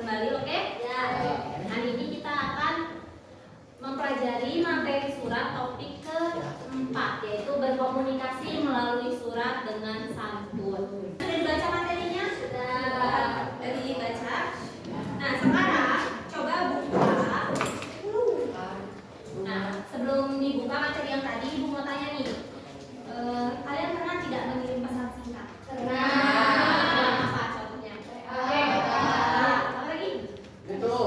kembali, oke? Ya. Hari ini kita akan mempelajari materi surat topik keempat, yaitu berkomunikasi melalui surat dengan santun. Sudah dibaca materinya? Sudah dibaca. Nah, sekarang coba buka. Nah, sebelum dibuka materi yang tadi, Ibu mau tanya nih, kalian pernah tidak mengirim pesan singkat? Pernah. Apa contohnya? Apa lagi? Itu.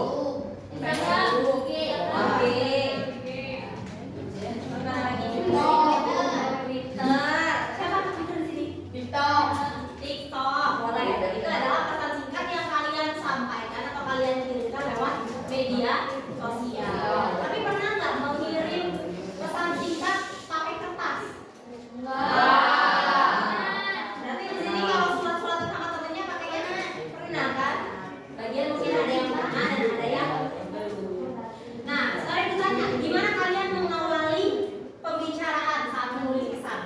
TikTok, boleh. Itu adalah pesan singkat yang kalian sampaikan atau kalian kirimkan lewat media sosial. Tapi pernah nggak mengirim pesan singkat pakai kertas? Berarti di sini kalau surat-suratan sama temennya pakainya pernah kan? Bagian mungkin ada yang pernah dan ada yang belum. Nah, sekarang ditanya, gimana kalian mengawali pembicaraan saat menulis pesan?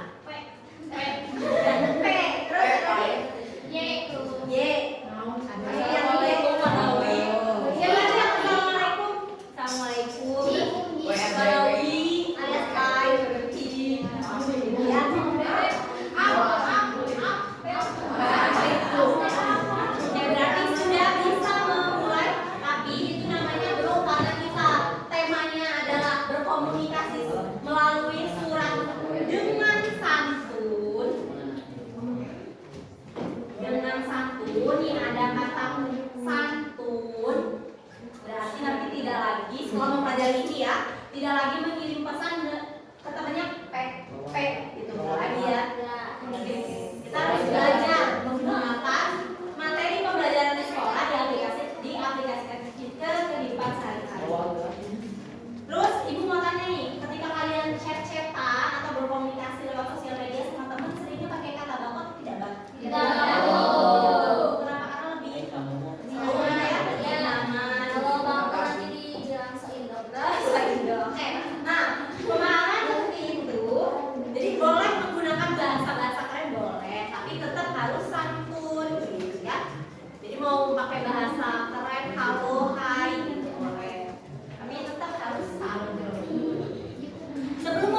Melalui surat dengan santun. Dengan santun, ini ada kata santun. Berarti nanti tidak lagi setelah mempelajari ini ya, tidak lagi mengirim pesan ke temannya pek gitu lagi ya. Kita harus belajar menggunakan materi pembelajaran di sekolah diaplikasikan ke kehidupan sehari-hari. Terus Ibu mau tanya nih, ketika kalian chat-chatan atau berkomunikasi lewat sosial media sama teman, seringnya pakai kata baku atau tidak baku? Tidak baku. Kenapa? Karena lebih nyaman ya, lebih nyaman. Kalau baku nanti dibilang seindo. Nah, kemarin seperti itu. Jadi boleh menggunakan bahasa keren boleh, tapi tetap harus santun, gitu ya. Jadi mau pakai bahasa keren, halo, hai, gitu boleh. Tapi tetap harus santun. Sebelum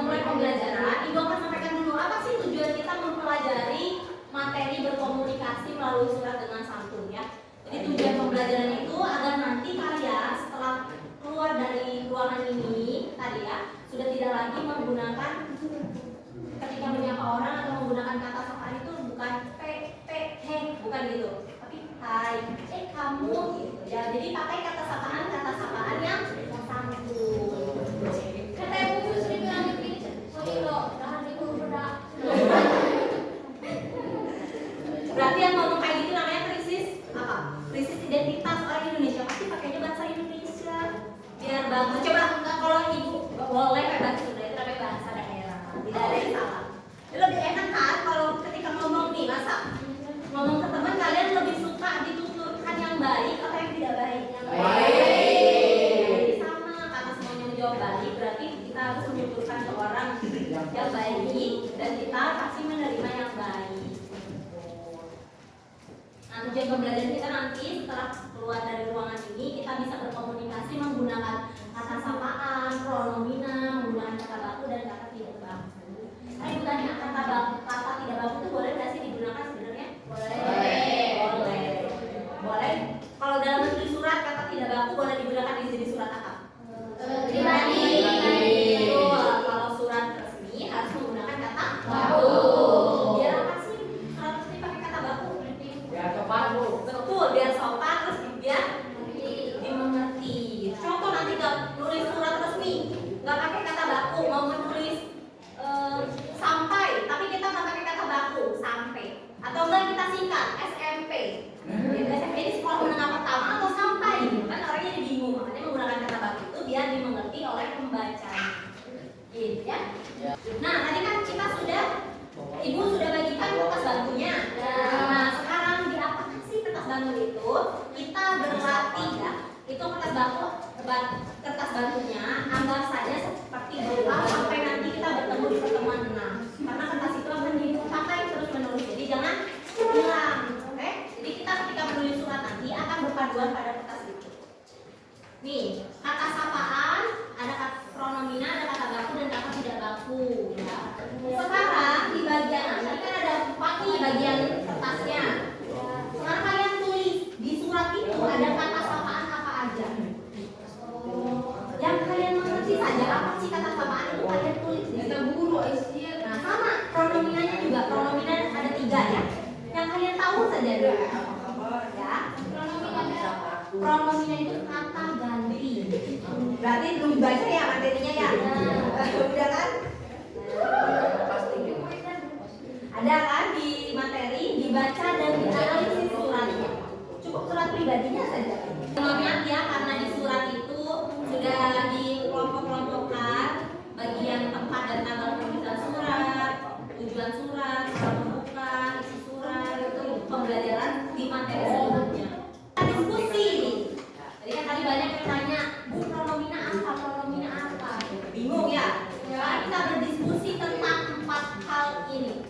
memulai pembelajaran, Ibu akan sampaikan dulu apa sih tujuan kita mempelajari materi berkomunikasi melalui surat dengan santun ya. Jadi tujuan pembelajaran itu agar nanti kalian setelah keluar dari ruangan ini tadi ya, sudah tidak lagi menggunakan ketika menyapa orang atau menggunakan kata sapaan itu bukan he, bukan gitu, tapi hai, kamu gitu ya. Jadi pakai kata sapaan yang santun. Kata Ibu sering bilang begini, jangan dikurang. Berarti yang ngomong kayak gitu namanya krisis apa? Krisis identitas orang Indonesia, pasti pakainya bahasa Indonesia biar bagus. Coba kalau Ibu boleh bahasa Sunda itu namanya bahasa daerah, tidak ada yang salah. Lebih enak kan kalau ketika ngomong nih, masa ngomong ke teman kalian lebih suka dituturkan yang baik atau yang tidak baik? Yang baik. Sama, karena semuanya menjawab baik, berarti kita harus menuturkan ke orang yang baik dan kita pasti menerima yang baik. Nah, tujuan pembelajaran kita nanti setelah keluar dari ruangan ini, kita bisa berkomunikasi menggunakan kata sapaan, pronomina, menggunakan kata baku dan kata tidak baku. Saya Ibu tanya, kata tidak baku itu boleh nggak sih digunakan sebenarnya? Boleh. Kalau dalam menulis surat kata tidak baku boleh digunakan di sini surat apa? Pribadi. Kalau surat resmi harus menggunakan kata baku. Biar apa sih surat resmi pakai kata baku? Biar sopan, Bu. Betul, biar sopan terus biar dimengerti. Contoh nanti nggak nulis surat resmi, nggak pakai kata baku, mau menulis sampai, tapi kita nggak pakai kata baku sampai, atau enggak kita singkat SMP. SMP ini sekolah menengah pertama atau sampai, kan orangnya jadi bingung, makanya menggunakan kata baku itu biar dimengerti oleh pembaca. Gitu ya. Nah, tadi kan kita Ibu sudah bagikan kertas bantunya. Nah, sekarang di apa sih kertas bantu itu? Kita berlatih ya. Itu kertas bantunya anggap saja seperti bola sampai nanti kita bertemu di pertemuan 6. Karena kertas itu akan dipakai terus menerus. Jadi jangan hilang, oke? Jadi kita ketika menulis surat nanti akan berpadu keraguan pada kertas itu. Nih, kata sapaan, ada kata pronomina, ada kata baku dan kata tidak baku. Ya. Sekarang di bagian ini kan ada 4 nih bagian kertasnya. Sekarang kalian tulis di surat itu ada kata sapaan apa aja. Yang kalian mengerti saja apa sih kata sapaan itu kalian tulis di situ. Nah sama pronominanya juga, pronomina ada 3 ya. Yang kalian tahu saja dulu. Ya. Pronomina itu kata ganti. Berarti belum baca ya materinya ya. Udah kan? Ada kan di materi dibaca dan dianalisis suratnya. Cukup surat pribadinya saja. Ingat ya karena di surat itu sudah dikelompok-kelompokkan bagian tempat dan tanggal penulisan surat, tujuan surat, pembukaan, isi surat, itu pembelajaran di materi sebelumnya. Diskusi nih. Jadi kan tadi banyak yang tanya, Bu pronomina apa? Bingung ya? Sekarang kita berdiskusi tentang 4 hal ini.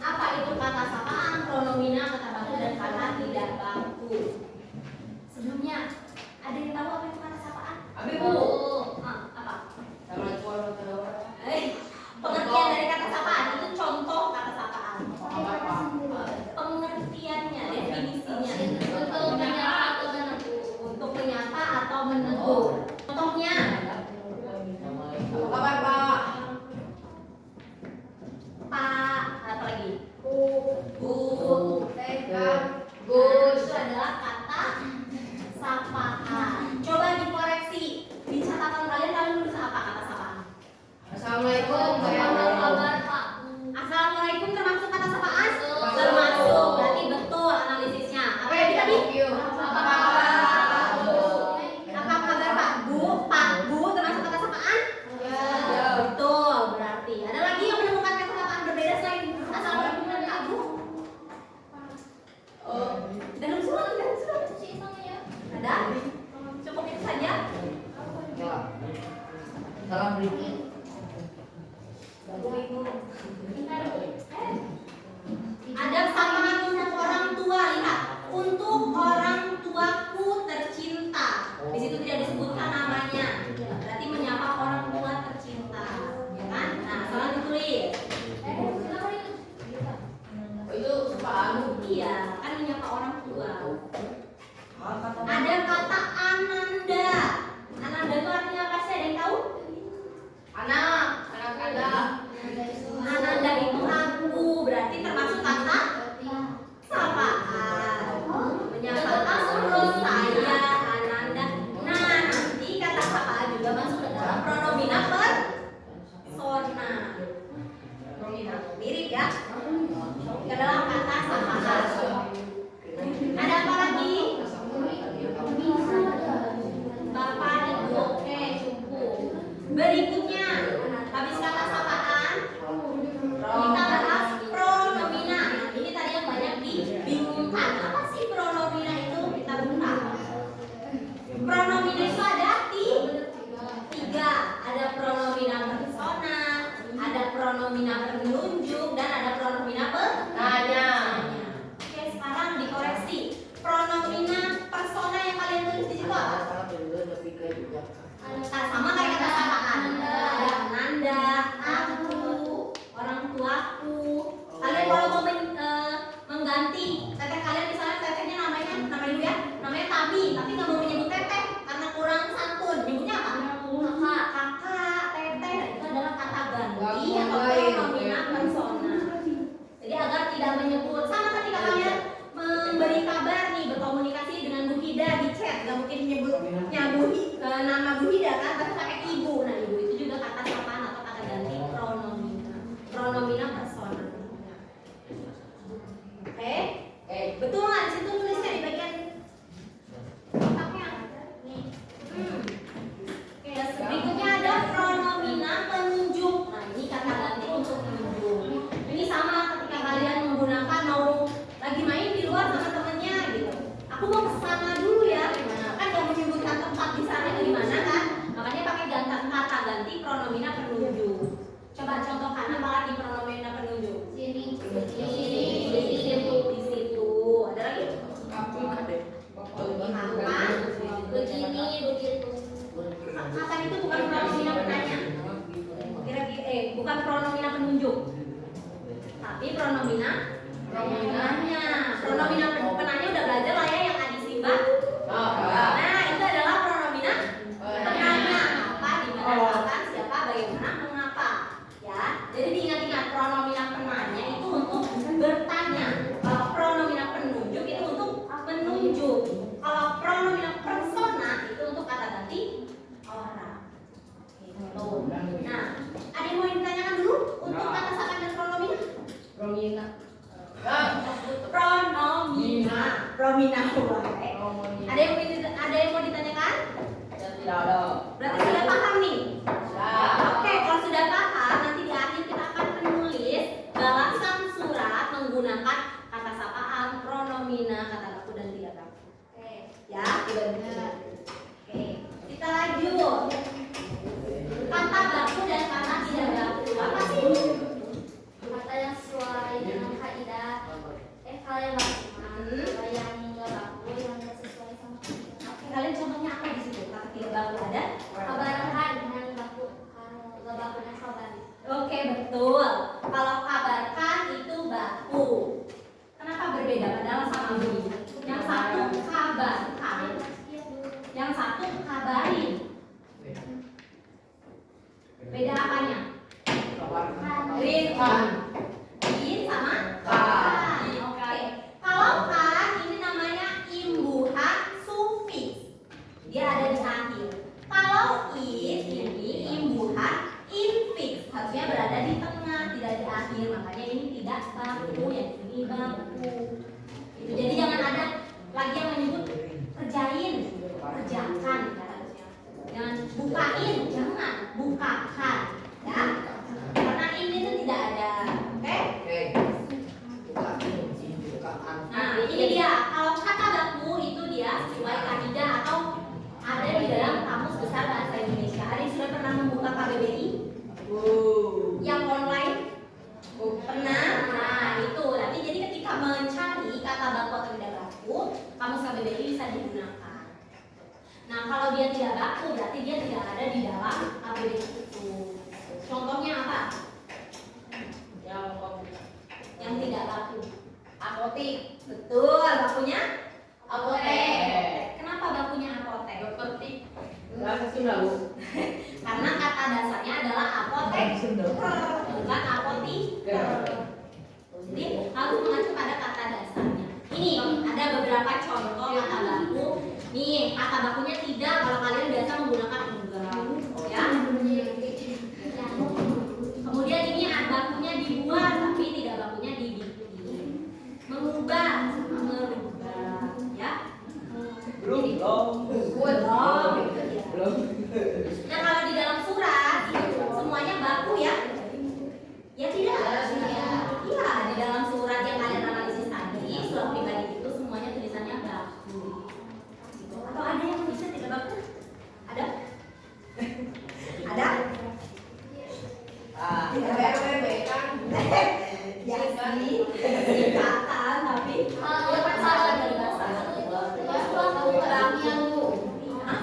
Apa itu kata sapaan, pronomina, kata baku, dan kata tidak baku. Sebelumnya, ada yang tahu apa itu kata sapaan? Bu. Apa? Sama jual Pengertian dari kata sapaan itu contoh kata sapaan. apa? Pengertiannya, definisinya. Untuk menyapa atau menegur. Contohnya, Apa kabar, Pak? Pak, apa lagi? Bu, Gus. itu adalah kata sapaan. Coba dikoreksi di catatan kalian tulis apa kata sapaan? Assalamualaikum. Pak? Assalamualaikum termasuk kata sapaan? Termasuk. Berarti betul analisisnya. Apa yang tadi? Apa kabar Pak? Pak Bu termasuk kata sapaan? Betul. Berarti ada lagi yang menemukan kata sapaan berbeda selain assalamualaikum dan Kak Bu? Dalam surat. Ada? Cukup itu saja. Ya. Salam berikut. Ada sapaan untuk orang tua, lihat. Untuk orang tuaku tercinta. Di situ tidak disebutkan namanya. Berarti menyapa orang tua tercinta, ya kan? Nah, salah ditulis. Itu sapaan. Iya, kan menyapa orang tua. Ada kata ananda. Ananda itu artinya apa sih? Ada yang tahu? Anak Anda. Ananda itu aku, berarti termasuk kata sapaan. Menyapa terus saya Ananda. Nah, nanti kata sapaan juga masuk ke dalam pronomina persona. Mirip ya? Ke dalam kata sapaan. Ada apa lagi? Akan itu bukan pronomina penanya. Bukan pronomina penunjuk. Tapi pronomina penanya. Pronomina penanya udah belajar lah ya yang adisi Mbak. Nah, itu adalah pronomina penanya. Apa, di mana, kapan, siapa, bagaimana, mengapa. Ya. Jadi diingat-ingat pronomina penanya itu untuk bertanya. Kalau pronomina penunjuk itu untuk menunjuk. Kalau pronomina persona itu untuk kata ganti orang. Gitu. Nah, ada yang mau ditanyakan dulu untuk kata sapaan dan pronomina? Promina. Promina. Ada yang mau ditanyakan? Tidak ada. Berarti sudah paham nih. Oke, kalau sudah paham, nanti di akhir kita akan menulis balasan surat menggunakan kata sapaan, pronomina, kata baku dan tidak baku. Oke, ya, Oke, kita lanjut. Kata baku dan kata tidak baku apa sih? Kata yang sesuai dengan kaidah kalian baku, yang nggak baku, yang nggak sesuai sama kaidah. Oke, kalian contohnya apa di situ? Kata tidak baku ada? Kabarkan dengan baku, nggak baku dan kabar. Oke, betul. Kalau kabarkan itu baku. Kenapa berbeda padahal sama bunyinya? Yang satu kabarkan, yang satu kabarin. Beda apanya? Rin sama kan. Oke. Kalau kan ini namanya imbuhan sufiks. Dia ada di akhir. Kalau ini imbuhan infiks. Harusnya berada di tengah, tidak di akhir. Makanya ini tidak baku, yang ini baku. Itu. Jadi jangan ada lagi yang menyebut kerjain, kerjakan harusnya. Jangan bukain, jangan bukakan. Ya. Karena ini tuh tidak ada. Oke? Nah, ini dia. Kalau kata baku itu dia sesuai kaidah atau ada di dalam Kamus Besar Bahasa Indonesia. Ada yang sudah pernah membuka KBBI? Yang online? Pernah? Nah, itu. Nanti jadi ketika mencari kata baku atau tidak baku, Kamus KBBI bisa digunakan. Nah, kalau dia tidak baku berarti dia tidak ada di dalam KBBI itu. Contohnya apa? Yang tidak baku. Apotik. Betul, bakunya apotek. Kenapa bakunya apotek? Karena kata dasarnya adalah apotek, bukan apotik. Jadi harus mengacu pada kata dasarnya. Ini ada beberapa contoh kata baku. Nih, kata bakunya tidak kalau kalian biasa menggunakan enggak. Ya. Kemudian ini bakunya dibuat tapi tidak bakunya dibikin. Mengubah sama merubah, ya. Belum. Nah, kalau di dalam surat semuanya baku ya? Ya tidak? Iya, di dalam surat yang kalian analisis tadi, surat pribadi itu semuanya tulisannya baku. Atau ada yang bisa tidak baku? Ada? Ada? Ya sih, singkatan tapi Salah dari bahasa. Hah?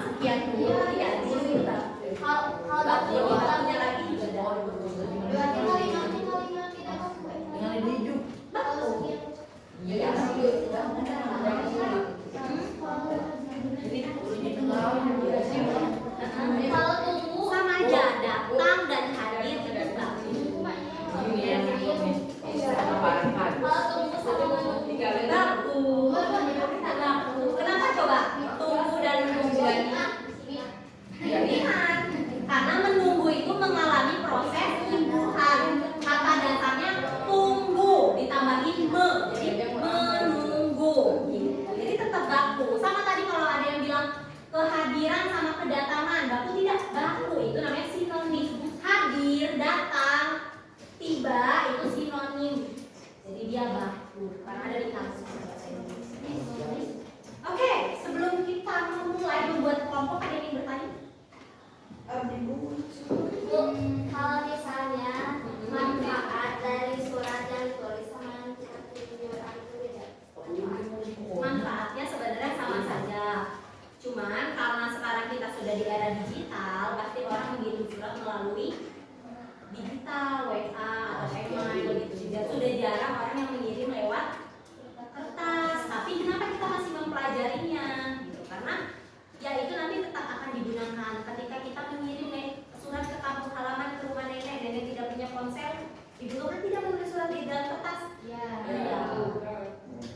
kan tidak menulis surat di dalam kertas. Ya. Ya.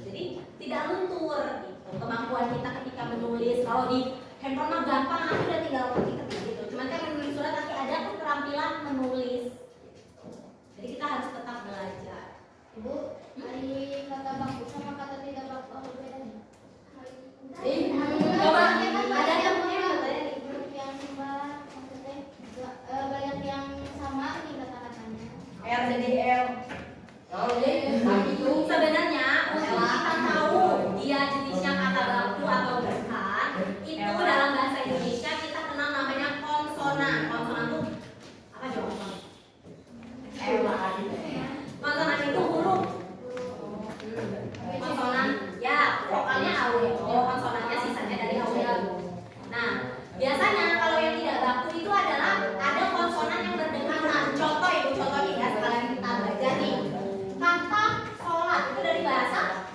Jadi tidak luntur gitu. Kemampuan kita ketika menulis, kalau di handphone mah gampang, nanti udah tinggal ketik gitu. Cuman kan menulis surat nanti ada keterampilan menulis. Jadi kita harus tetap belajar. Ibu, hari kata baku sama kata tidak baku apa bedanya? Coba ada yang punya katanya nih. Huruf yang sama, maksudnya banyak yang sama nih kata-katanya. R jadi L. Kalau deh, itu Sebenarnya untuk kita tahu dia jenisnya kata baku atau bukan, itu dalam bahasa Indonesia kita kenal namanya konsonan. Konsonan itu apa coba? Konsonan itu huruf. Konsonan ya vokalnya awal, konsonannya sisanya dari awal. Nah, biasanya kalau yang tidak baku itu adalah ada konsonan yang berdekatan. Contoh ibu, contoh nih ya, sekalian kita belajar nih. Kata sholat itu dari bahasa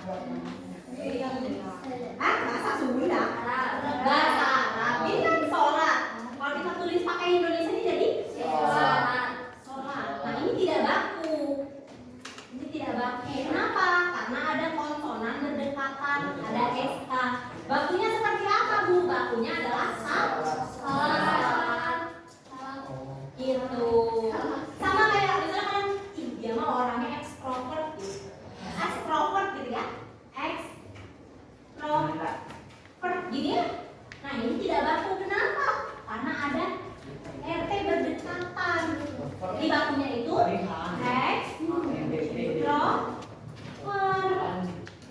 bahasa Sunda. Bahasa Arab ini kan sholat. Kalau kita tulis pakai Indonesia ini jadi sholat. Nah ini tidak baku. Ini tidak baku. Kenapa? Karena ada konsonan berdekatan, ada SK. Bakunya seperti apa Bu? Bakunya adalah salat. Gitu. Sama kayak misalnya kan dia mah orangnya ekstrovert gitu. Ekstrovert gitu ya. Ekstrovert gini ya. Nah ini tidak baku. Kenapa? Karena ada RT berdekatan. Jadi bakunya itu ekstrovert.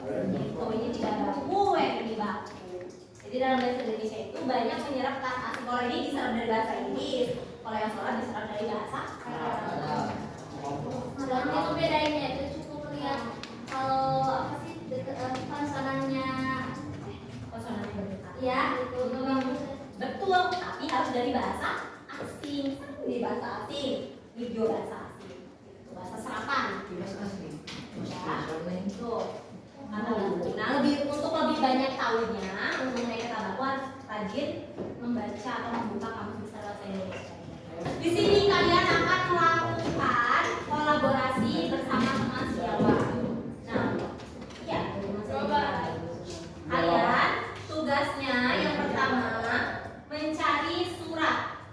Gitu, ini tidak baku, ini baku. Jadi dalam bahasa Indonesia itu banyak menyerap kata asing. Kalau ini diserap dari bahasa Inggris, kalau yang sholat diserap dari bahasa Arab. Dan itu bedanya itu cukup lihat kalau apa sih konsonannya Konsonannya berdekatan. ya itu Betul, tapi harus dari bahasa asing. Di bahasa asing, video bahasa asing, gitu. Bahasa serapan. Ya, tuh. Nah, untuk lebih banyak tahunya, mengenai kata baku harus rajin membaca atau membuka kamus besar bahasa Indonesia. Di sini kalian akan melakukan kolaborasi bersama teman sejawat. Nah, ya, coba kalian tugasnya yang pertama mencari surat.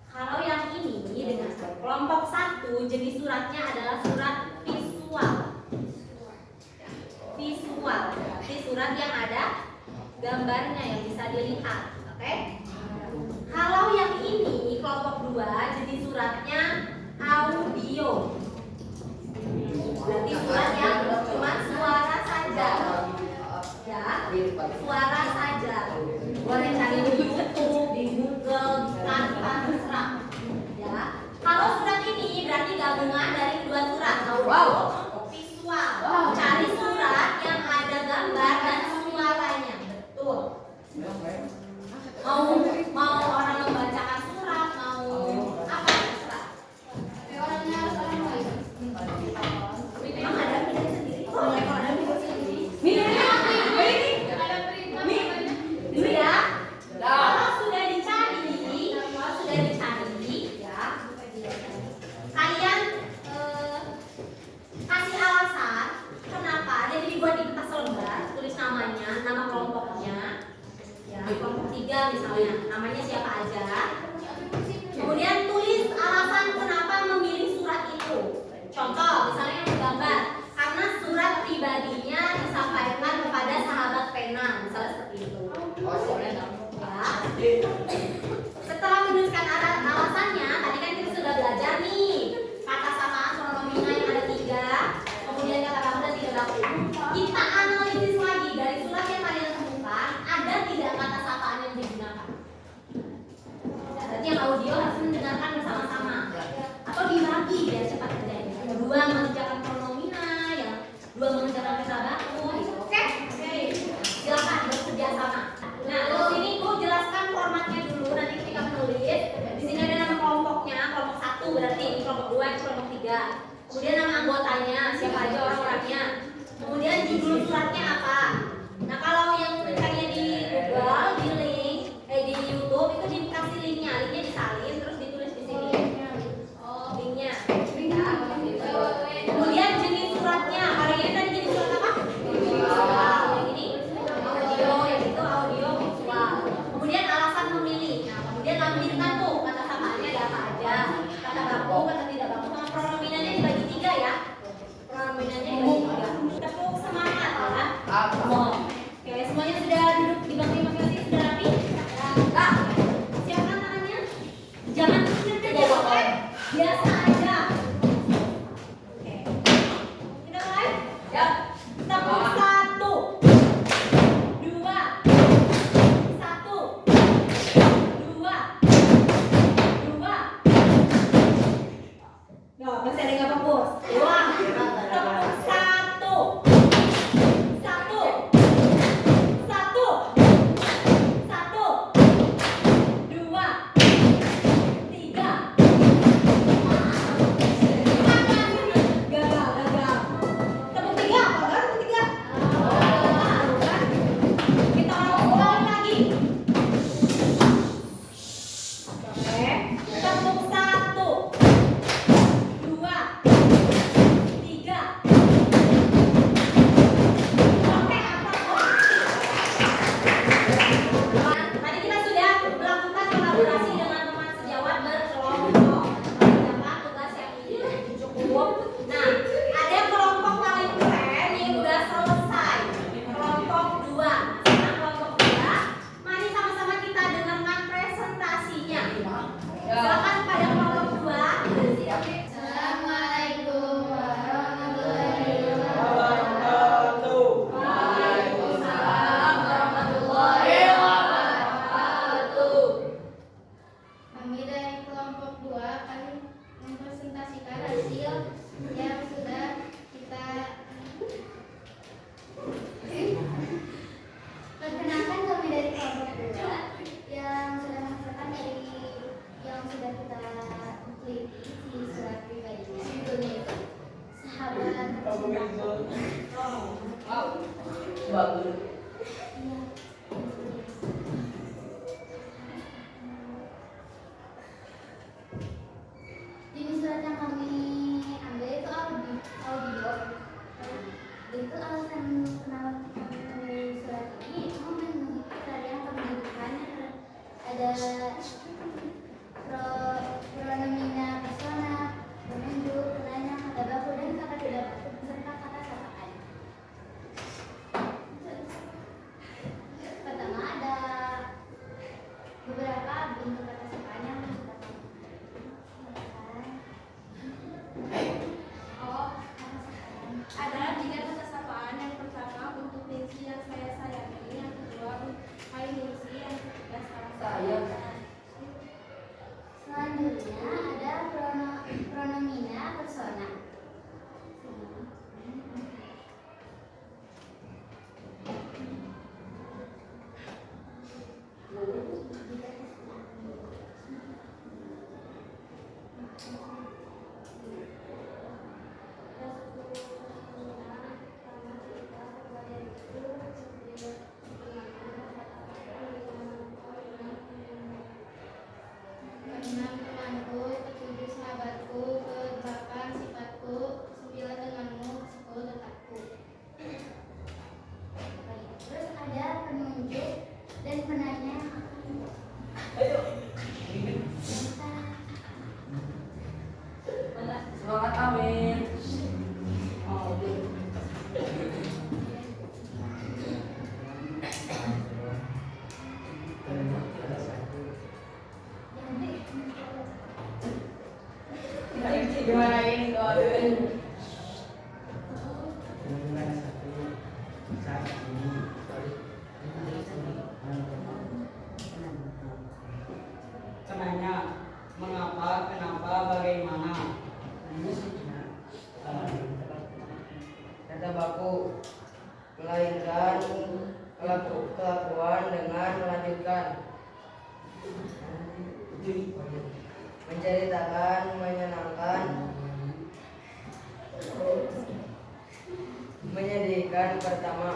Kalau yang ini dengan kelompok 1 jenis suratnya adalah surat visual. Visual, berarti surat yang ada gambarnya yang bisa dilihat, oke? Kalau yang ini kelompok 2 jenis suratnya audio. Berarti surat yang cuma suara saja. Ya, suara saja. Boleh cari di YouTube, di Google, tanpa terserah. Ya. Kalau surat ini berarti gabungan dari 2 surat, audio, visual. Cari surat yang ada gambar dan suaranya. Betul. Mau orang membacakan surat, mau apa terserah. orangnya harus orang lain. Memang ada video sendiri. Oh, kalau ada video sendiri. Ini ya. Kalau sudah dicari, ya, kalian kasih alasan kenapa. Jadi dibuat di kertas lembar, tulis namanya, nama kelompoknya, ya, kelompok 3 misalnya, namanya siapa aja. Kemudian tulis alasan kenapa memilih surat itu. Contoh, misalnya yang gambar, karena surat pribadinya disampaikan kepada sahabat pena, misalnya seperti itu. Ya. Setelah menuliskan alasannya, tadi kan kita sudah belajar nih kata samaan pronomina yang ada 3, kemudian kata baku dan tidak baku. Kita analisis lagi dari surat yang kalian temukan, ada tidak kata sapaan yang digunakan. Berarti yang audio harus mendengarkan bersama-sama atau dibagi biar cepat terjadi. Yang 2 mengerjakan pronomina, yang 2 mengerjakan kata baku. Oke? Silakan bekerja sama. Nah, di sini Bu jelaskan formatnya dulu. Nanti ketika menulis, di sini ada nama kelompoknya, kelompok 1 berarti ini kelompok 2, ini kelompok 3. Kemudian nama anggotanya, siapa aja orang-orangnya. Kemudian judul suratnya apa. Nah, kalau yang mencarinya di Google, di link, di YouTube itu dikasih linknya disalin terus ditulis di sini. Oh, linknya. Ya, ada pronomina persona, penunjuk, penanya, kata baku, dan kata tidak baku beserta kata sapaan. Pertama ada beberapa bentuk kata sapaan yang harus kita tahu. Oh, kata sapaan. Ada 3 kata sapaan. Yang pertama untuk Ningsi yang saya sayangi, yang kedua Hai Ningsi, yang ketiga Sayang. Selanjutnya ada pronomina persona. Keenam temanku, ketujuh sahabatku, kedelapan sifatku, kesembilan temanmu, kesepuluh tetapku. Terus ada penunjuk dan penanya. Semangat amin. Oh, gimana ini doain? Penanya, mengapa, kenapa, bagaimana? Kata baku melahirkan kelakuan dengan melanjutkan, menceritakan, menyenangkan, menyedihkan pertama.